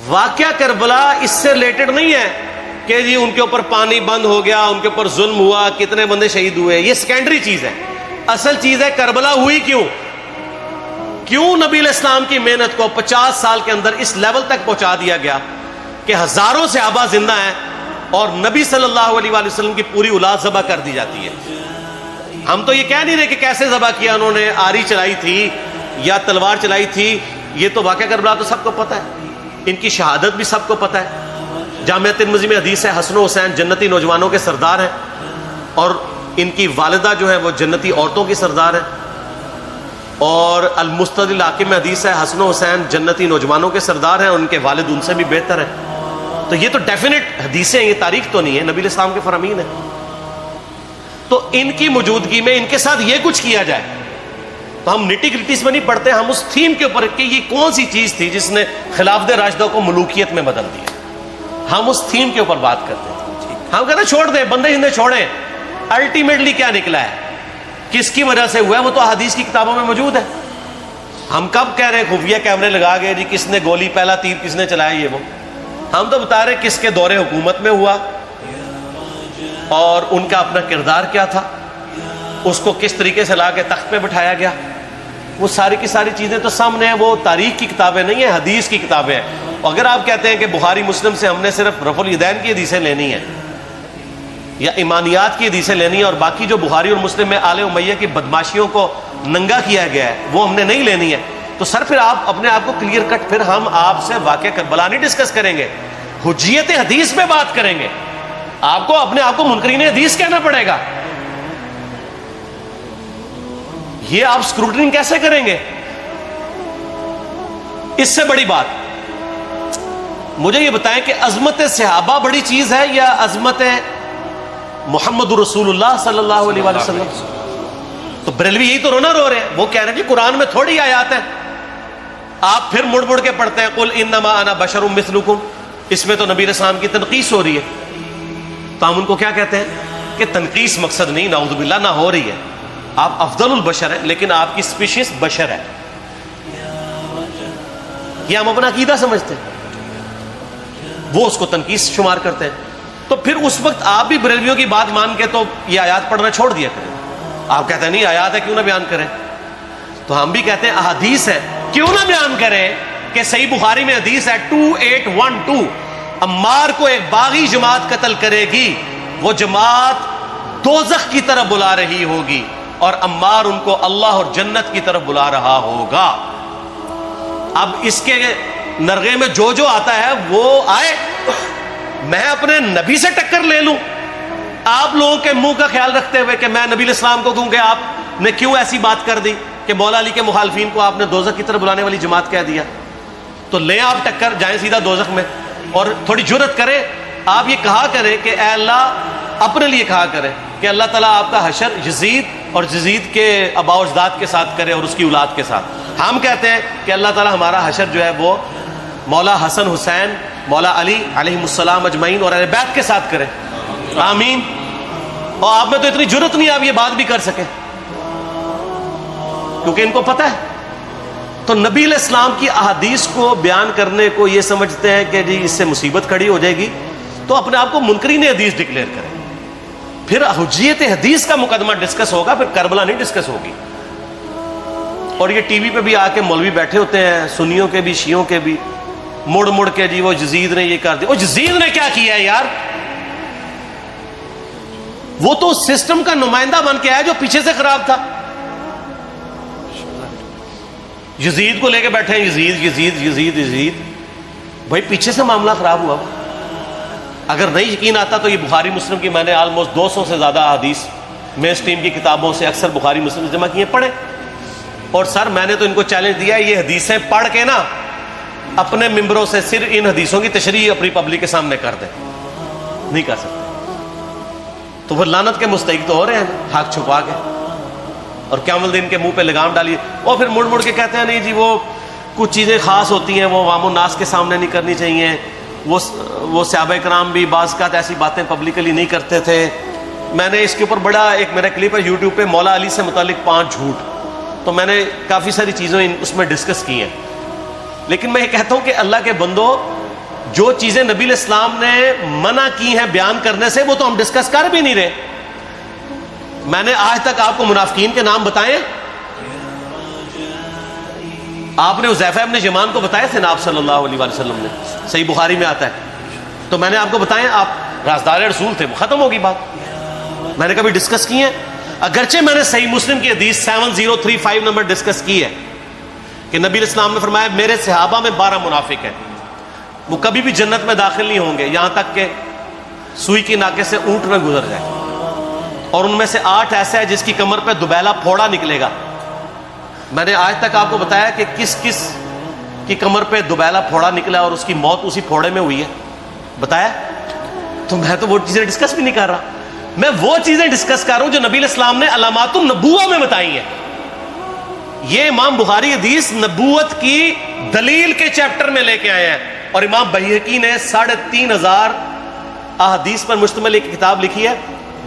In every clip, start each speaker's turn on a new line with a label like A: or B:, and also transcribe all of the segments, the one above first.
A: واقعہ کربلا اس سے ریلیٹڈ نہیں ہے کہ جی ان کے اوپر پانی بند ہو گیا، ان کے اوپر ظلم ہوا، کتنے بندے شہید ہوئے، یہ سیکنڈری چیز ہے. اصل چیز ہے کربلا ہوئی کیوں نبی علیہ السلام کی محنت کو 50 سال کے اندر اس لیول تک پہنچا دیا گیا کہ ہزاروں صحابہ زندہ ہیں اور نبی صلی اللہ علیہ وآلہ وسلم کی پوری اولاد ذبح کر دی جاتی ہے. ہم تو یہ کہہ نہیں رہے کہ کیسے ذبح کیا انہوں نے، آری چلائی تھی یا تلوار چلائی تھی، یہ تو واقعہ کربلا تو سب کو پتہ ہے، ان کی شہادت بھی سب کو پتہ ہے. جامعہ ترمذی میں حدیث ہے حسن و حسین جنتی نوجوانوں کے سردار ہیں اور ان کی والدہ جو ہے وہ جنتی عورتوں کی سردار ہیں. اور المستدل حاکم میں حدیث ہے حسن و حسین جنتی نوجوانوں کے سردار ہیں اور ان کے والد ان سے بھی بہتر ہیں. تو یہ تو ڈیفینٹ حدیثیں ہیں، یہ تاریخ تو نہیں ہے، نبی علیہ السلام کے فرامین ہیں. تو ان کی موجودگی میں ان کے ساتھ یہ کچھ کیا جائے تو ہم نٹی گریٹیز میں نہیں پڑھتے، ہم اس تھیم کے اوپر کہ یہ کون سی چیز تھی جس نے خلافت راشدہ کو ملوکیت میں بدل دیا، ہم اس تھیم کے اوپر بات کرتے ہیں. ہم کہتے ہیں چھوڑ دیں، بندے ہندے چھوڑیں. الٹیمیٹلی کیا نکلا ہے، کس کی وجہ سے ہوا ہے، وہ تو حدیث کی کتابوں میں موجود ہے. ہم کب کہہ رہے ہیں خفیہ کیمرے لگا گئے جی کس نے گولی پہلا تیر کس نے چلایا، یہ وہ ہم تو بتا رہے کس کے دور حکومت میں ہوا اور ان کا اپنا کردار کیا تھا، اس کو کس طریقے سے لا کے تخت پہ بٹھایا گیا. وہ ساری کی ساری چیزیں تو سامنے ہیں، وہ تاریخ کی کتابیں نہیں ہیں، حدیث کی کتابیں ہیں. اگر آپ کہتے ہیں کہ بخاری مسلم سے ہم نے صرف رفع الیدین کی حدیثیں لینی ہیں یا ایمانیات کی حدیثیں لینی ہیں اور باقی جو بخاری اور مسلم میں آل امیہ کی بدماشیوں کو ننگا کیا گیا ہے وہ ہم نے نہیں لینی ہے، تو سر پھر آپ اپنے آپ کو کلیئر کٹ، پھر ہم آپ سے واقعہ کربلا نہیں ڈسکس کریں گے، حجیت حدیث پہ بات کریں گے. آپ کو اپنے آپ کو منکرین حدیث کہنا پڑے گا. یہ آپ اسکروٹنگ کیسے کریں گے؟ اس سے بڑی بات مجھے یہ بتائیں کہ عظمت صحابہ بڑی چیز ہے یا عظمت محمد رسول اللہ صلی اللہ علیہ وآلہ وسلم؟ تو بریلوی یہی تو رونا رو رہے ہیں، وہ کہہ رہے ہیں جی قرآن میں تھوڑی آیات ہیں. آپ پھر مڑ مڑ کے پڑھتے ہیں قل انما انا بشر مثلکم، اس میں تو نبی علیہ السلام کی تنقیص ہو رہی ہے. تو ہم ان کو کیا کہتے ہیں کہ تنقیص مقصد نہیں، نعوذ باللہ، نہ ہو رہی ہے. آپ افضل البشر ہیں لیکن آپ کی سپیشیز بشر ہے، یہ ہم اپنا عقیدہ سمجھتے ہیں، وہ اس کو تنقیص شمار کرتے ہیں. تو پھر اس وقت آپ بھی بریلویوں کی بات مان کے تو یہ آیات پڑھنا چھوڑ دیا کریں. آپ کہتے ہیں نہیں آیات ہے کیوں نہ بیان کریں، تو ہم بھی کہتے ہیں احادیث ہے کیوں نہ بیان کریں. کہ صحیح بخاری میں حدیث ہے 2812 عمار کو ایک باغی جماعت قتل کرے گی، وہ جماعت دوزخ کی طرف بلا رہی ہوگی اور عمار ان کو اللہ اور جنت کی طرف بلا رہا ہوگا. اب اس کے نرغے میں جو آتا ہے وہ آئے، میں اپنے نبی سے ٹکر لے لوں آپ لوگوں کے منہ کا خیال رکھتے ہوئے کہ میں نبی علیہ السلام کو کہوں کہ آپ نے کیوں ایسی بات کر دی کہ مولا علی کے مخالفین کو آپ نے دوزخ کی طرف بلانے والی جماعت کہہ دیا. تو لیں آپ ٹکر، جائیں سیدھا دوزخ میں. اور تھوڑی جرت کریں، آپ یہ کہا کریں کہ اے اللہ، اپنے لیے کہا کریں کہ اللہ تعالیٰ آپ کا حشر یزید اور یزید کے آباء و اجداد کے ساتھ کرے اور اس کی اولاد کے ساتھ. ہم کہتے ہیں کہ اللہ تعالیٰ ہمارا حشر جو ہے وہ مولا حسن حسین، مولا علی علیہم السلام اجمعین اور اہل بیت کے ساتھ کرے، آمین. اور آپ میں تو اتنی جرت نہیں آپ یہ بات بھی کر سکیں کیونکہ ان کو پتہ ہے. تو نبی علیہ السلام کی احادیث کو بیان کرنے کو یہ سمجھتے ہیں کہ جی اس سے مصیبت کھڑی ہو جائے گی، تو اپنے آپ کو منکرین حدیث ڈکلیئر کریں. پھر حجیت حدیث کا مقدمہ ڈسکس ہوگا، پھر کربلا نہیں ڈسکس ہوگی. اور یہ ٹی وی پہ بھی آ کے مولوی بیٹھے ہوتے ہیں، سنیوں کے بھی شیعوں کے بھی، مڑ مڑ کے جی وہ یزید نے یہ کر دیا. وہ یزید نے کیا کیا ہے یار؟ وہ تو سسٹم کا نمائندہ بن کے آیا جو پیچھے سے خراب تھا. یزید کو لے کے بیٹھے ہیں، یزید یزید یزید یزید. بھائی پیچھے سے معاملہ خراب ہوا. اگر نہیں یقین آتا تو یہ بخاری مسلم کی میں نے آلموسٹ 200 سے زیادہ حدیث مین اسٹریم کی کتابوں سے اکثر بخاری مسلم جمع کیے، پڑھے. اور سر میں نے تو ان کو چیلنج دیا ہے یہ حدیثیں پڑھ کے نا اپنے ممبروں سے صرف ان حدیثوں کی تشریح اپنی پبلک کے سامنے کر دیں. نہیں کر سکتے تو پھر لعنت کے مستحق تو ہو رہے ہیں حق چھپا کے، اور قیامت دن کے منہ پہ لگام ڈالیے. اور پھر مڑ مڑ کے کہتے ہیں نہیں جی وہ کچھ چیزیں خاص ہوتی ہیں وہ عوام الناس کے سامنے نہیں کرنی چاہیے. وہ صحابہ کرام بھی بعض اوقات ایسی باتیں پبلکلی نہیں کرتے تھے. میں نے اس کے اوپر بڑا ایک میرا کلپ ہے یوٹیوب پہ، مولا علی سے متعلق 5 جھوٹ، تو میں نے کافی ساری چیزیں اس میں ڈسکس کی ہیں. لیکن میں یہ کہتا ہوں کہ اللہ کے بندو، جو چیزیں نبی علیہ السلام نے منع کی ہیں بیان کرنے سے وہ تو ہم ڈسکس کر بھی نہیں رہے. میں نے آج تک آپ کو منافقین کے نام بتائے؟ آپ نے حذیفہ ابن یمان کو بتائے تھے نا آپ صلی اللہ علیہ وآلہ وسلم نے؟ صحیح بخاری میں آتا ہے. تو میں نے آپ کو بتائے، آپ رازدار رسول تھے، ختم ہوگی بات. میں نے کبھی ڈسکس کی ہے؟ اگرچہ میں نے صحیح مسلم کی حدیث 7035 نمبر ڈسکس کی ہے کہ نبی علیہ السلام نے فرمایا میرے صحابہ میں 12 منافق ہیں، وہ کبھی بھی جنت میں داخل نہیں ہوں گے یہاں تک کہ سوئی کی ناکے سے اونٹ نہ گزر جائے، اور ان میں سے 8 ایسا ہے جس کی کمر پہ دوبیلا پھوڑا نکلے گا. میں نے آج تک آپ کو بتایا کہ کس کس کی کمر پہ دوبیلا پھوڑا نکلا اور اس کی موت اسی پھوڑے میں ہوئی ہے؟ بتایا؟ تو میں تو وہ چیزیں ڈسکس بھی نہیں کر رہا، میں وہ چیزیں ڈسکس کر رہا ہوں جو نبی علیہ السلام نے علامات النبوہ میں بتائی ہیں. یہ امام بخاری حدیث نبوت کی دلیل کے چیپٹر میں لے کے آئے ہیں، اور امام بہقی نے 3500 احادیث پر مشتمل ایک کتاب لکھی ہے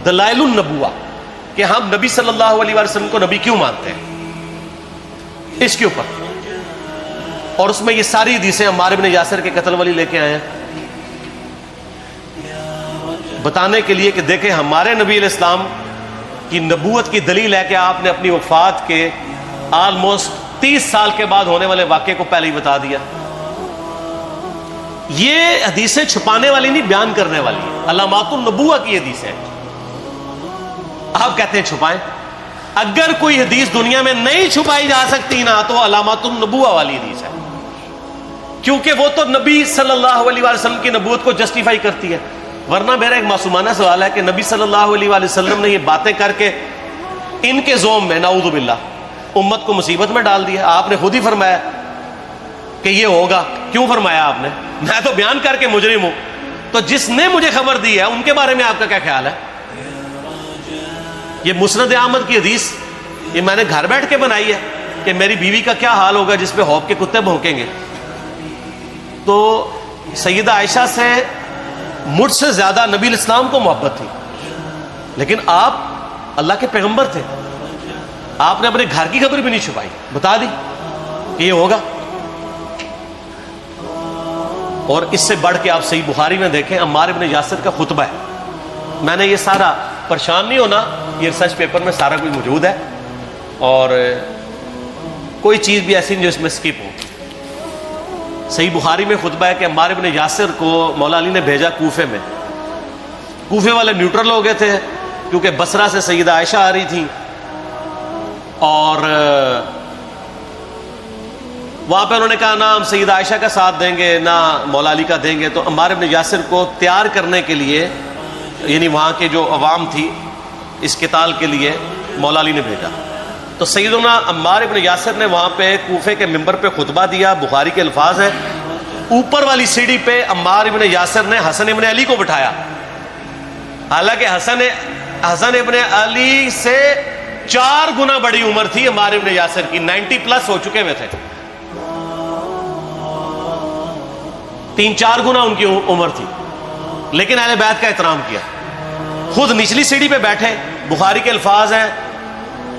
A: دلائل النبوہ، کہ ہم نبی صلی اللہ علیہ وسلم کو نبی کیوں مانتے ہیں، اس کے اوپر. اور اس میں یہ ساری حدیثیں عمار بن یاسر کے قتل والی لے کے آئے ہیں بتانے کے لیے کہ دیکھیں ہمارے نبی علیہ السلام کی نبوت کی دلیل ہے کہ آپ نے اپنی وفات کے آلموسٹ 30 سال کے بعد ہونے والے واقعے کو پہلے ہی بتا دیا. یہ حدیثیں چھپانے والی نہیں، بیان کرنے والی ہیں، علامات النبوہ کی حدیثیں. آپ کہتے ہیں چھپائیں. اگر کوئی حدیث دنیا میں نہیں چھپائی جا سکتی نا تو علامات النبوہ والی حدیث ہے، کیونکہ وہ تو نبی صلی اللہ علیہ وسلم کی نبوت کو جسٹیفائی کرتی ہے. ورنہ میرا ایک معصومانہ سوال ہے کہ نبی صلی اللہ علیہ وسلم نے یہ باتیں کر کے ان کے زوم میں نعوذ باللہ امت کو مصیبت میں ڈال دیا. آپ نے خود ہی فرمایا کہ یہ ہوگا. کیوں فرمایا آپ نے؟ میں تو بیان کر کے مجرم ہوں. تو جس نے مجھے خبر دی ہے ان کے بارے میں آپ کا کیا خیال ہے؟ یہ مسند احمد کی حدیث یہ میں نے گھر بیٹھ کے بنائی ہے کہ میری بیوی کا کیا حال ہوگا جس پہ خوف کے کتے بھونکیں گے. تو سیدہ عائشہ سے مجھ سے زیادہ نبی علیہ السلام کو محبت تھی، لیکن آپ اللہ کے پیغمبر تھے، آپ نے اپنے گھر کی خبر بھی نہیں چھپائی، بتا دی کہ یہ ہوگا. اور اس سے بڑھ کے آپ صحیح بخاری میں دیکھیں عمار بن یاسر کا خطبہ ہے. میں نے یہ سارا، پریشان نہیں ہونا، یہ ریسرچ پیپر میں سارا کچھ موجود ہے اور کوئی چیز بھی ایسی نہیں جو اس میں سکپ ہو. صحیح بخاری میں خطبہ ہے کہ عمار بن یاسر کو مولا علی نے بھیجا کوفے میں. کوفے والے نیوٹرل ہو گئے تھے کیونکہ بصرہ سے سیدہ عائشہ آ رہی تھی اور وہاں پہ انہوں نے کہا نہ ہم سیدہ عائشہ کا ساتھ دیں گے نہ مولا علی کا دیں گے. تو عمار بن یاسر کو تیار کرنے کے لیے، یعنی وہاں کے جو عوام تھی اس قتال کے لیے مولا علی نے بھیجا. تو سیدنا عمار بن یاسر نے وہاں پہ کوفے کے منبر پہ خطبہ دیا. بخاری کے الفاظ ہیں، اوپر والی سیڑھی پہ عمار بن یاسر نے حسن ابن علی کو بٹھایا، حالانکہ حسن ابن علی سے 4 گنا بڑی عمر تھی عمار بن یاسر کی، 90 پلس ہو چکے ہوئے تھے، 3-4 گنا ان کی عمر تھی، لیکن اہل بیت کا احترام کیا. خود نچلی سیڑھی پہ بیٹھے. بخاری کے الفاظ ہیں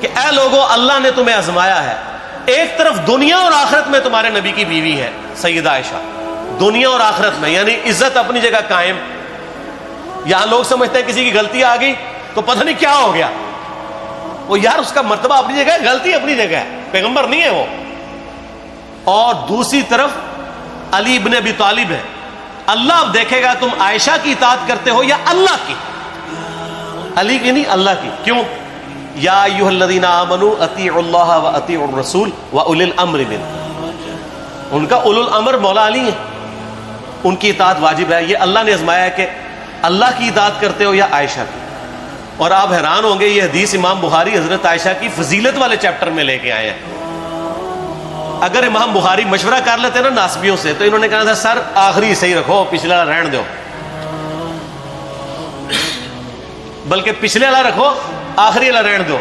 A: کہ اے لوگو اللہ نے تمہیں آزمایا ہے، ایک طرف دنیا اور آخرت میں تمہارے نبی کی بیوی ہے سیدہ عائشہ، دنیا اور آخرت میں، یعنی عزت اپنی جگہ قائم. یہاں لوگ سمجھتے ہیں کسی کی غلطی آ گئی تو پتہ نہیں کیا ہو گیا. وہ یار اس کا مرتبہ اپنی جگہ ہے، غلطی اپنی جگہ ہے، پیغمبر نہیں ہے وہ. اور دوسری طرف علی ابن ابی طالب ہے. اللہ اب دیکھے گا تم عائشہ کی اطاعت کرتے ہو یا اللہ کی. علی کی نہیں، اللہ کی. کیوں؟ یا ایھا الذین آمنوا اطیعوا اللہ واطیعوا الرسول واولی الامر منکم. ان کا اولو الامر مولا علی ہیں، ان کی اطاعت واجب ہے. یہ اللہ نے آزمایا ہے کہ اللہ کی اطاعت کرتے ہو یا عائشہ کی. اور آپ حیران ہوں گے، یہ حدیث امام بخاری حضرت عائشہ کی فضیلت والے چیپٹر میں لے کے آئے ہیں. اگر امام بخاری مشورہ کر لیتے نا ناسبیوں سے تو انہوں نے کہا تھا سر آخری صحیح رکھو، پچھلا رہن دو، بلکہ پچھلے والا رکھو آخری والا رہن دو،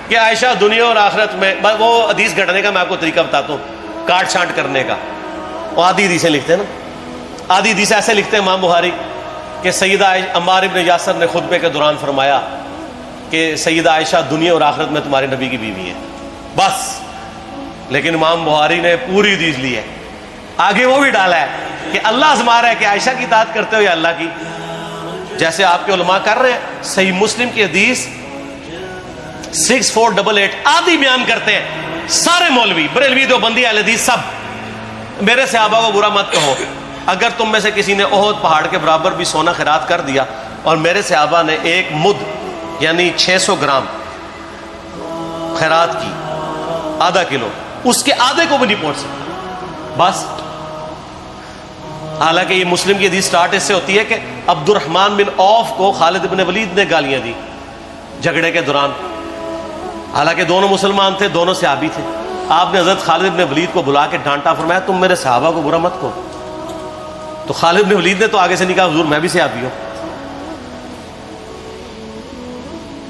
A: کہ عائشہ دنیا اور آخرت میں. وہ حدیث گھڑنے کا میں آپ کو طریقہ بتاتا ہوں، کاٹ چھانٹ کرنے کا. وہ آدھی حدیثیں لکھتے ہیں نا، آدھی حدیث ایسے لکھتے ہیں امام بخاری کہ سیدہ عمار ابن یاسر نے خطبے کے دوران فرمایا کہ سیدہ عائشہ دنیا اور آخرت میں تمہارے نبی کی بیوی ہے، بس. لیکن امام بخاری نے پوری حدیث لی ہے، آگے وہ بھی ڈالا ہے کہ اللہ آزما رہا ہے کہ عائشہ کی اطاعت کرتے ہو یا اللہ کی، جیسے آپ کے علماء کر رہے ہیں. صحیح مسلم کی حدیث 6488 آدھی بیان کرتے ہیں سارے مولوی، بریلوی، دیوبندی، اہل حدیث سب. میرے صحابہ کو برا مت کہو، اگر تم میں سے کسی نے احد پہاڑ کے برابر بھی سونا خیرات کر دیا اور میرے صحابہ نے ایک مد یعنی 600 گرام خیرات کی، آدھا کلو، اس کے آدھے کو بھی نہیں پہنچ سکتا بس. حالانکہ یہ مسلم کی حدیث سٹارٹ اس سے ہوتی ہے کہ عبد الرحمن بن عوف کو خالد بن ولید نے گالیاں دی جھگڑے کے دوران، حالانکہ دونوں مسلمان تھے، دونوں صحابی تھے. آپ نے حضرت خالد بن ولید کو بلا کے ڈانٹا، فرمایا تم میرے صحابہ کو برا مت کہو. تو خالد بن ولید نے تو آگے سے نہیں کہا حضور میں بھی صحابی ہوں.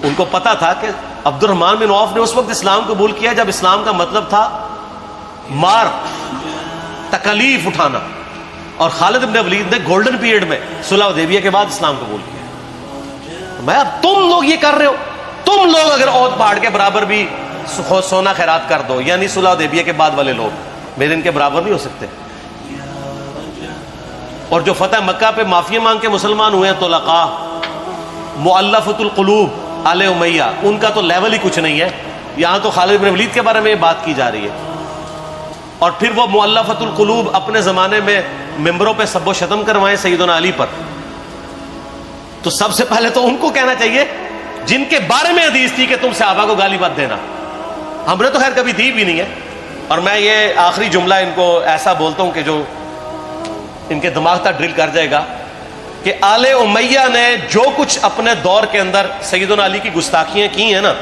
A: ان کو پتا تھا کہ عبد الرحمن بن عوف نے اس وقت اسلام قبول کیا جب اسلام کا مطلب تھا مار، تکلیف اٹھانا، اور خالد بن ولید نے گولڈن پیریڈ میں صلح حدیبیہ کے بعد اسلام قبول کیا. میں اب تم لوگ یہ کر رہے ہو، تم لوگ اگر احد پہاڑ کے برابر بھی سونا خیرات کر دو، یعنی صلح حدیبیہ کے بعد والے لوگ میرے ان کے برابر نہیں ہو سکتے. اور جو فتح مکہ پہ معافی مانگ کے مسلمان ہوئے ہیں طلقاء، مؤلفۃ القلوب آل امیہ، ان کا تو لیول ہی کچھ نہیں ہے. یہاں تو خالد بن ولید کے بارے میں یہ بات کی جا رہی ہے. اور پھر وہ مؤلفۃ القلوب اپنے زمانے میں ممبروں پہ سب و شتم کروائیں سیدنا علی پر. تو سب سے پہلے تو ان کو کہنا چاہیے جن کے بارے میں حدیث تھی کہ تم صحابہ کو گالی مت دینا. ہم نے تو خیر کبھی دی بھی نہیں ہے. اور میں یہ آخری جملہ ان کو ایسا بولتا ہوں کہ جو ان کے دماغ تک ڈرل کر جائے گا کہ آل امیہ نے جو کچھ اپنے دور کے اندر سیدنا علی کی گستاخیاں کی ہیں نا،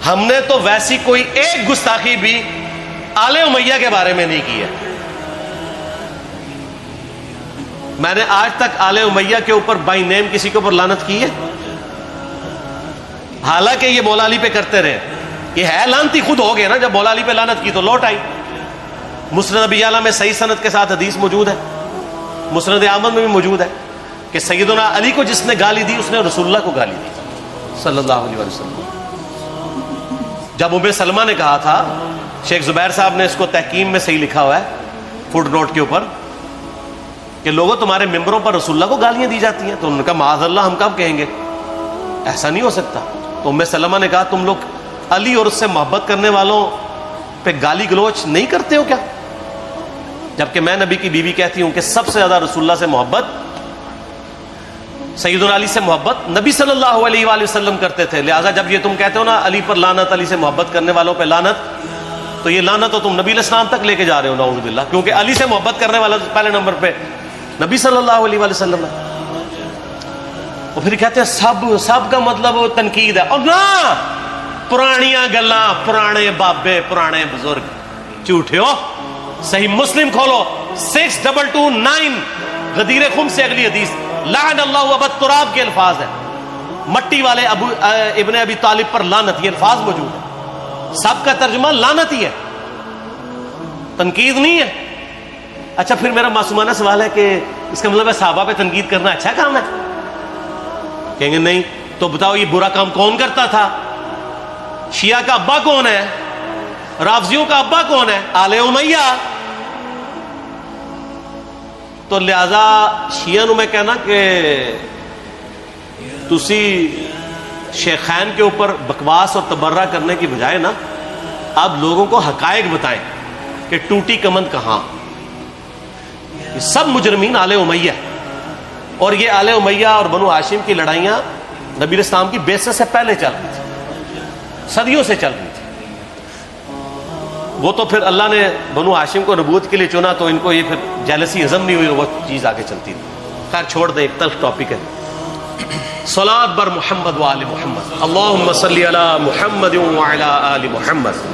A: ہم نے تو ویسی کوئی ایک گستاخی بھی آل امیہ کے بارے میں نہیں کی ہے. میں نے آج تک آل امیہ کے اوپر بائی نیم کسی کے اوپر لعنت کی ہے؟ حالانکہ یہ مولا علی پہ کرتے رہے. یہ ہے لعنتی خود ہو گئے نا، جب مولا علی پہ لعنت کی تو لوٹ آئی. مسند ابی یعلا میں صحیح سند کے ساتھ حدیث موجود ہے، مسند احمد میں بھی موجود ہے کہ سیدنا علی کو جس نے گالی دی اس نے رسول اللہ کو گالی دی صلی اللہ علیہ وسلم. جب ام سلمہ نے کہا تھا، شیخ زبیر صاحب نے اس کو تحکیم میں صحیح لکھا ہوا ہے فوٹ نوٹ کے اوپر، کہ لوگوں تمہارے ممبروں پر رسول اللہ کو گالیاں دی جاتی ہیں، تو انہوں نے کہا معاذ اللہ، ہم کب کہیں گے، ایسا نہیں ہو سکتا. تو ام سلمہ نے کہا تم لوگ علی اور اس سے محبت کرنے والوں پہ گالی گلوچ نہیں کرتے ہو کیا؟ جبکہ میں نبی کی بیوی کہتی ہوں کہ سب سے زیادہ رسول اللہ سے محبت، سیدنا علی سے محبت نبی صلی اللہ علیہ وآلہ وسلم کرتے تھے. لہٰذا جب یہ تم کہتے ہو نا علی پر لعنت، علی سے محبت کرنے والوں پہ لعنت، تو یہ لعنت تو تم نبی علیہ السلام تک لے کے جا رہے ہو نعوذ باللہ، کیونکہ علی سے محبت کرنے والا پہلے نمبر پہ نبی صلی اللہ علیہ وآلہ وسلم ہے. اور پھر کہتے ہیں سب کا مطلب تنقید ہے. اور نہ، پرانیاں گلاں، پرانے بابے، پرانے بزرگ، جھوٹے ہو. صحیح مسلم کھولو 6229 غدیر خم سے اگلی حدیث، لعن اللہ ابا التراب کے الفاظ ہیں، مٹی والے ابن ابی طالب پر لعنت، یہ الفاظ موجود ہے. سب کا ترجمہ لعنت ہی ہے، تنقید نہیں ہے. اچھا پھر میرا معصومانہ سوال ہے کہ اس کا مطلب ہے صحابہ پہ تنقید کرنا اچھا کام ہے؟ کہیں گے نہیں. تو بتاؤ یہ برا کام کون کرتا تھا؟ شیعہ کا ابا کون ہے؟ رافضیوں کا ابا کون ہے؟ آل امیہ. تو لہذا شیعہ نو میں کہنا کہ تسی شیخین کے اوپر بکواس اور تبرہ کرنے کی بجائے نا اب لوگوں کو حقائق بتائیں کہ ٹوٹی کمند کہاں. یہ سب مجرمین آل امیہ، اور یہ آل امیہ اور بنو ہاشم کی لڑائیاں نبی علیہ السلام کی بعثت سے پہلے چل رہی تھی، صدیوں سے چل رہی تھی. وہ تو پھر اللہ نے بنو ہاشم کو نبوت کے لیے چنا تو ان کو یہ پھر جیلسی ہضم نہیں ہوئی، وہ چیز آگے چلتی تھی. خیر چھوڑ دیں، ایک تلخ ٹاپک ہے. صلاۃ بر محمد و آل محمد، اللہم صلی علی محمد و علی آل محمد.